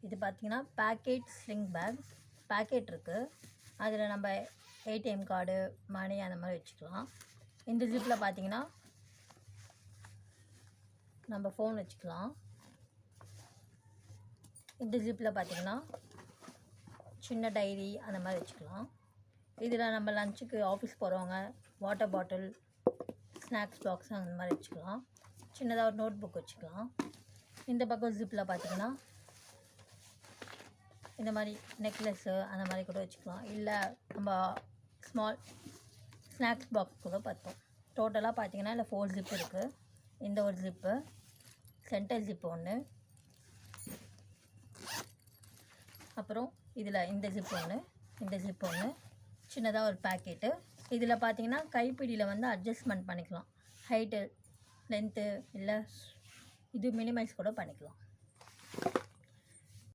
இது பார்த்திங்கன்னா packet sling bag packet இருக்குது. அதில் நம்ம ஏடிஎம் கார்டு மணி அந்த மாதிரி வச்சுக்கலாம். இந்த ஜிப்பில் பார்த்திங்கன்னா நம்ம ஃபோன் வச்சுக்கலாம். இந்த ஜிப்பில் பார்த்திங்கன்னா சின்ன டைரி அந்த மாதிரி வச்சுக்கலாம். இதில் நம்ம லஞ்சுக்கு ஆஃபீஸ் போகிறவங்க வாட்டர் பாட்டில் ஸ்நாக்ஸ் பாக்ஸ் அந்த மாதிரி வச்சுக்கலாம். சின்னதாக ஒரு நோட் புக் வச்சுக்கலாம். இந்த பக்கம் ஜிப்பில் பார்த்திங்கன்னா இந்த மாதிரி நெக்லஸ்ஸு அந்த மாதிரி கூட வச்சுக்கலாம். இல்லை நம்ம ஸ்மால் ஸ்நாக்ஸ் பாக்ஸ் கூட பார்த்தோம். டோட்டலாக பார்த்திங்கன்னா இல்லை 4 ஜிப் இருக்குது. இந்த ஒரு ஜிப்பு, சென்டர் ஜிப்பு ஒன்று, அப்புறம் இதில் இந்த ஜிப் ஒன்று, இந்த ஜிப் ஒன்று, சின்னதாக ஒரு பேக்கெட்டு. இதில் பார்த்திங்கன்னா கைப்பிடியில் வந்து அட்ஜஸ்ட்மெண்ட் பண்ணிக்கலாம். ஹைட்டு லென்த்து இல்லை இது மினிமைஸ் கூட பண்ணிக்கலாம்.